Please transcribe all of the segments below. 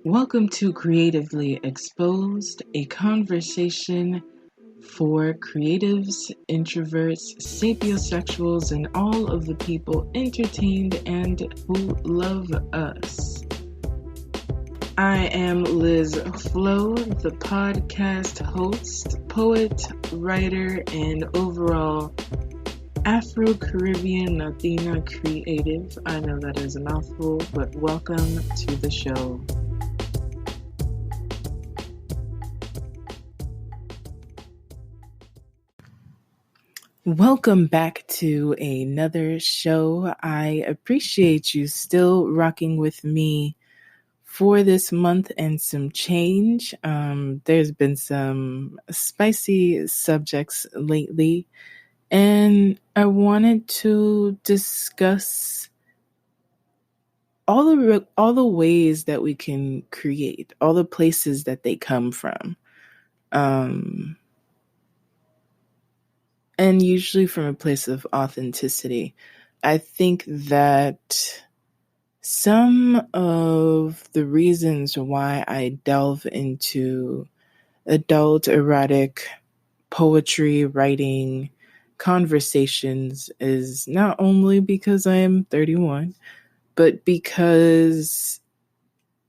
Welcome to Creatively Exposed, a conversation for creatives, introverts, sapiosexuals, and all of the people entertained and who love us. I am Liz Flo, the podcast host, poet, writer, and overall Afro-Caribbean Latina creative. I know that is a mouthful, but welcome to the show. Welcome back to another show. I appreciate you still rocking with me for this month and some change. There's been some spicy subjects lately, and I wanted to discuss all the ways that we can create, all the places that they come from. And usually from a place of authenticity. I think that some of the reasons why I delve into adult erotic poetry, writing, conversations is not only because I am 31, but because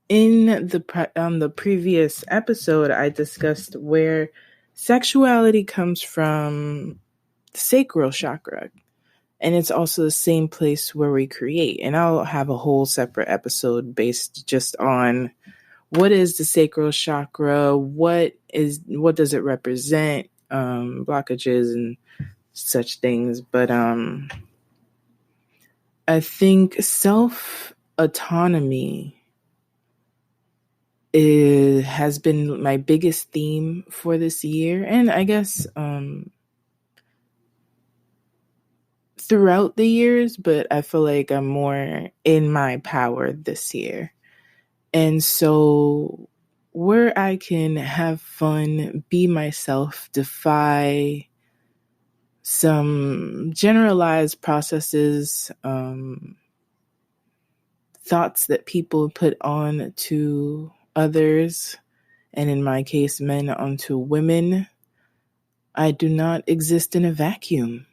on the previous episode, I discussed where sexuality comes from the sacral chakra, and it's also the same place where we create. And I'll have a whole separate episode based just on what is the sacral chakra, what does it represent, blockages and such things. But I think self-autonomy has been my biggest theme for this year, and I guess throughout the years, but I feel like I'm more in my power this year. And so where I can have fun, be myself, defy some generalized processes, thoughts that people put on to others, and in my case, men onto women, I do not exist in a vacuum.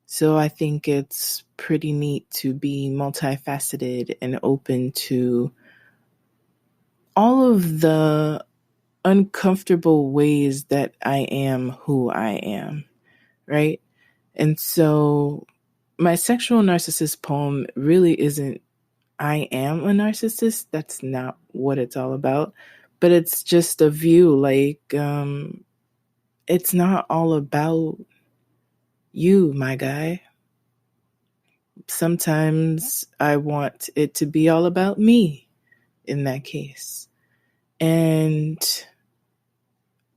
So I think it's pretty neat to be multifaceted and open to all of the uncomfortable ways that I am who I am, right? And so my sexual narcissist poem really isn't I am a narcissist. That's not what it's all about. But it's just a view, like it's not all about you, my guy. Sometimes I want it to be all about me in that case. And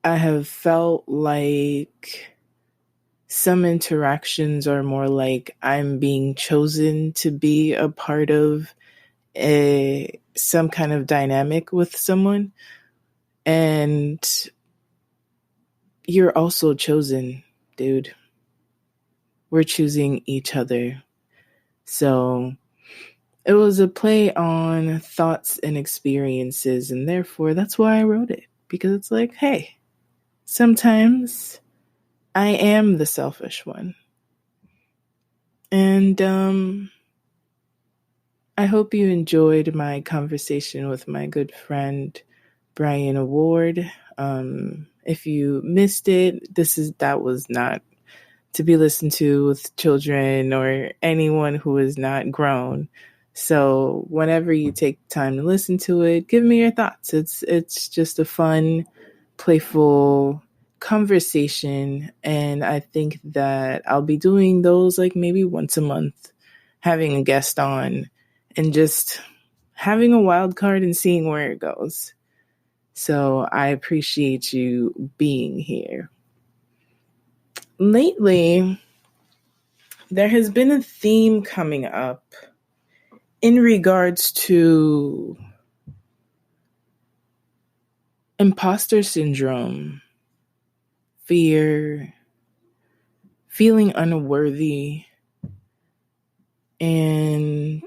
I have felt like some interactions are more like I'm being chosen to be a part of some kind of dynamic with someone. And you're also chosen, dude. We're choosing each other. So it was a play on thoughts and experiences, and therefore that's why I wrote it. Because it's like, hey, sometimes I am the selfish one. And I hope you enjoyed my conversation with my good friend, Brian Ward. If you missed it, that was not to be listened to with children or anyone who is not grown. So whenever you take time to listen to it, give me your thoughts. It's just a fun, playful conversation. And I think that I'll be doing those like maybe once a month, having a guest on and just having a wild card and seeing where it goes. So I appreciate you being here. Lately, there has been a theme coming up in regards to imposter syndrome, fear, feeling unworthy, and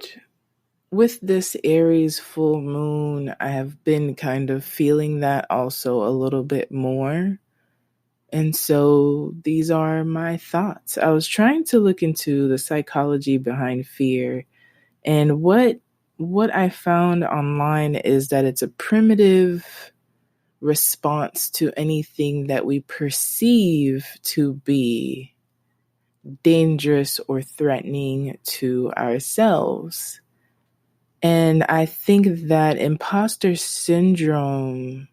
with this Aries full moon, I have been kind of feeling that also a little bit more. And so these are my thoughts. I was trying to look into the psychology behind fear, and what I found online is that it's a primitive response to anything that we perceive to be dangerous or threatening to ourselves. And I think that imposter syndrome,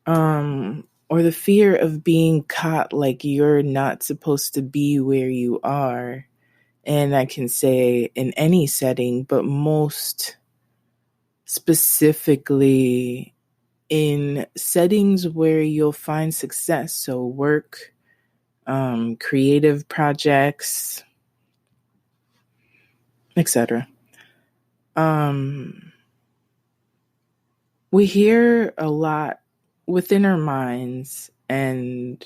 or the fear of being caught like you're not supposed to be where you are, and I can say in any setting, but most specifically in settings where you'll find success. So work, creative projects, etc. We hear a lot within our minds, and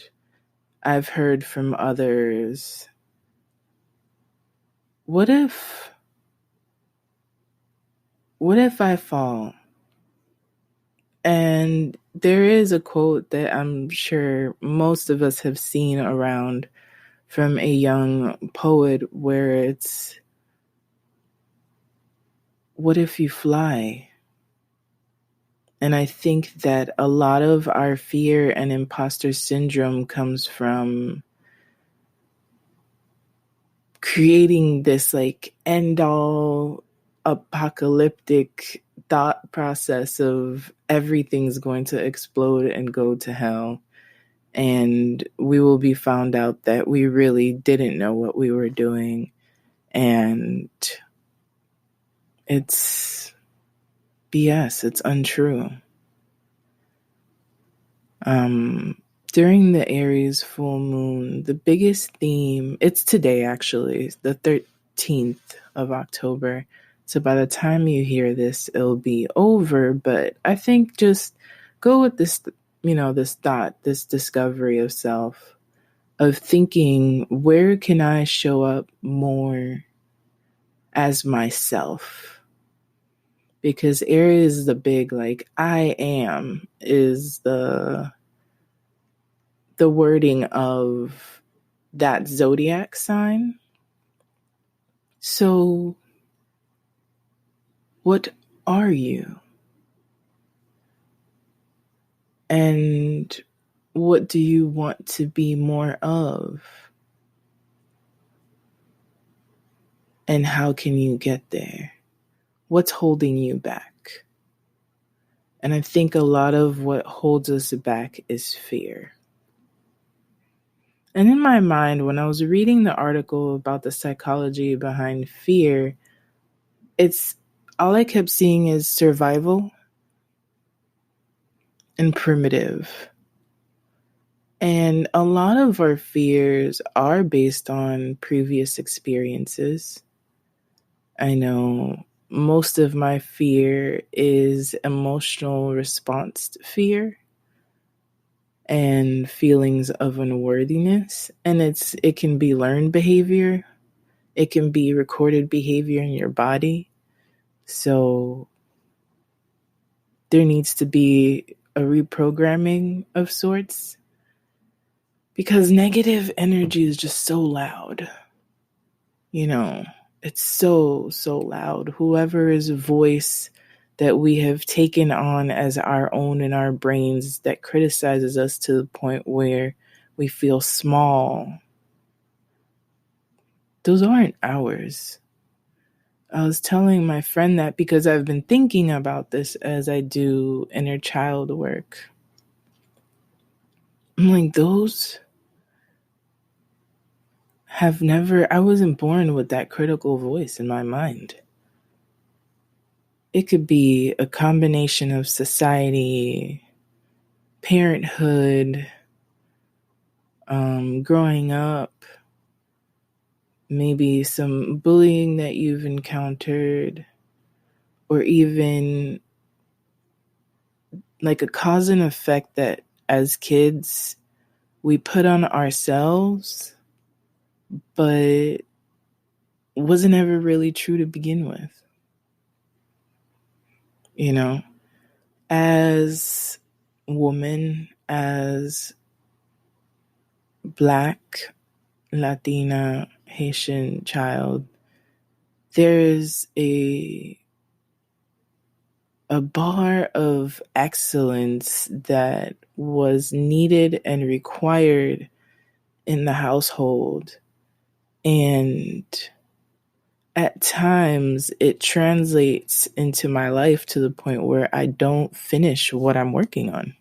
I've heard from others, what if I fall? And there is a quote that I'm sure most of us have seen around from a young poet where it's, what if you fly? And I think that a lot of our fear and imposter syndrome comes from creating this like end all apocalyptic thought process of everything's going to explode and go to hell. And we will be found out that we really didn't know what we were doing. And it's BS. It's untrue. During the Aries full moon, the biggest theme, it's today actually, the 13th of October. So by the time you hear this, it'll be over. But I think just go with this, this thought, this discovery of self, of thinking, where can I show up more as myself? Because Aries is the big, like, I am is the wording of that zodiac sign. So, what are you? And what do you want to be more of? And how can you get there? What's holding you back? And I think a lot of what holds us back is fear. And in my mind, when I was reading the article about the psychology behind fear, it's all I kept seeing is survival and primitive. And a lot of our fears are based on previous experiences. I know most of my fear is emotional response to fear and feelings of unworthiness. And it can be learned behavior. It can be recorded behavior in your body. So there needs to be a reprogramming of sorts, because negative energy is just so loud. It's so, so loud. Whoever's voice that we have taken on as our own in our brains that criticizes us to the point where we feel small, those aren't ours. I was telling my friend that because I've been thinking about this as I do inner child work. I'm like, those I wasn't born with that critical voice in my mind. It could be a combination of society, parenthood, growing up, maybe some bullying that you've encountered, or even like a cause and effect that as kids we put on ourselves, but wasn't ever really true to begin with. You know, as woman, as Black, Latina, Haitian child, there's a bar of excellence that was needed and required in the household. And at times it translates into my life to the point where I don't finish what I'm working on.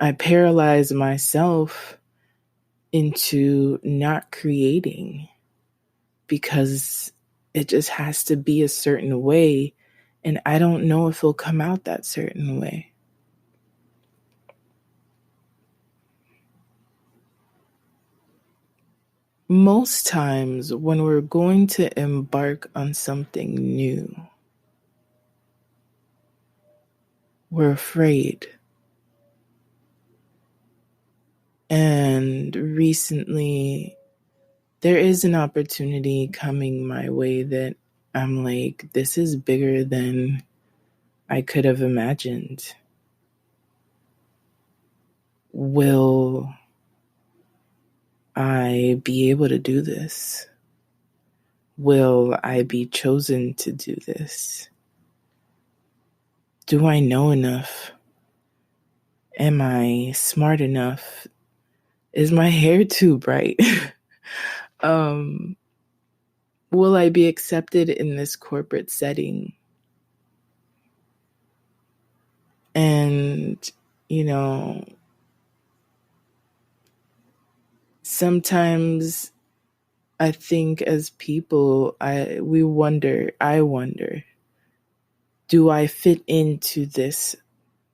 I paralyze myself into not creating because it just has to be a certain way, and I don't know if it'll come out that certain way. Most times when we're going to embark on something new, we're afraid. And recently, there is an opportunity coming my way that I'm like, this is bigger than I could have imagined. Will I be able to do this? Will I be chosen to do this? Do I know enough? Am I smart enough? Is my hair too bright? Will I be accepted in this corporate setting? And, sometimes I think as people, I wonder, do I fit into this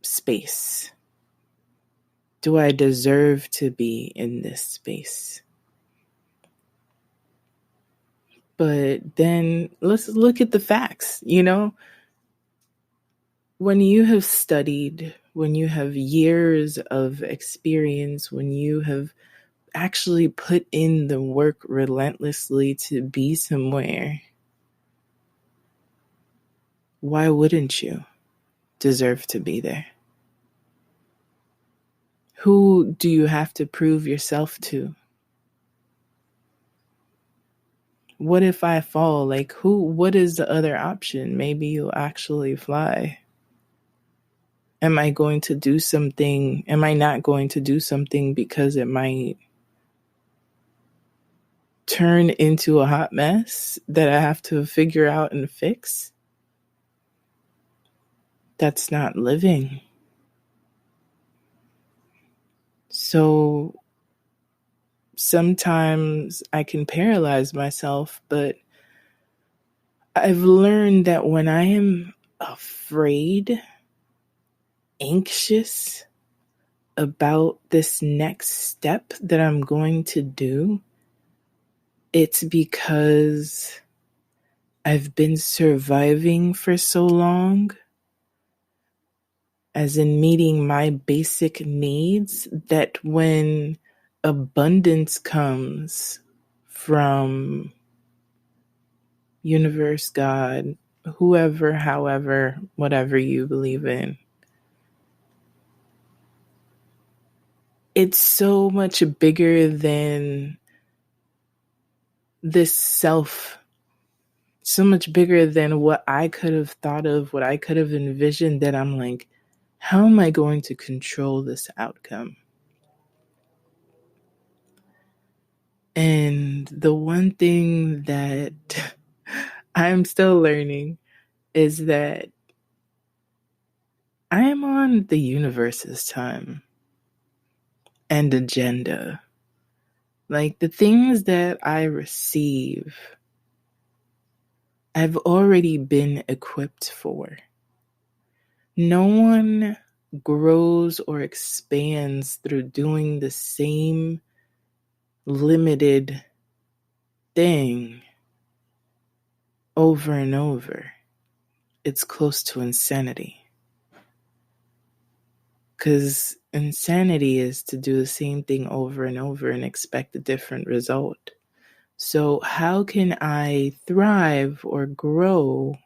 space? Do I deserve to be in this space? But then let's look at the facts, When you have studied, when you have years of experience, when you have actually put in the work relentlessly to be somewhere, why wouldn't you deserve to be there? Who do you have to prove yourself to? What if I fall? What is the other option? Maybe you'll actually fly. Am I going to do something? Am I not going to do something because it might turn into a hot mess that I have to figure out and fix? That's not living. So sometimes I can paralyze myself, but I've learned that when I am afraid, anxious about this next step that I'm going to do, it's because I've been surviving for so long, as in meeting my basic needs, that when abundance comes from universe, God, whoever, however, whatever you believe in, it's so much bigger than this self, so much bigger than what I could have thought of, what I could have envisioned, that I'm like, how am I going to control this outcome? And the one thing that I'm still learning is that I am on the universe's time and agenda. Like, the things that I receive, I've already been equipped for. No one grows or expands through doing the same limited thing over and over. It's close to insanity. Because insanity is to do the same thing over and over and expect a different result. So, how can I thrive or grow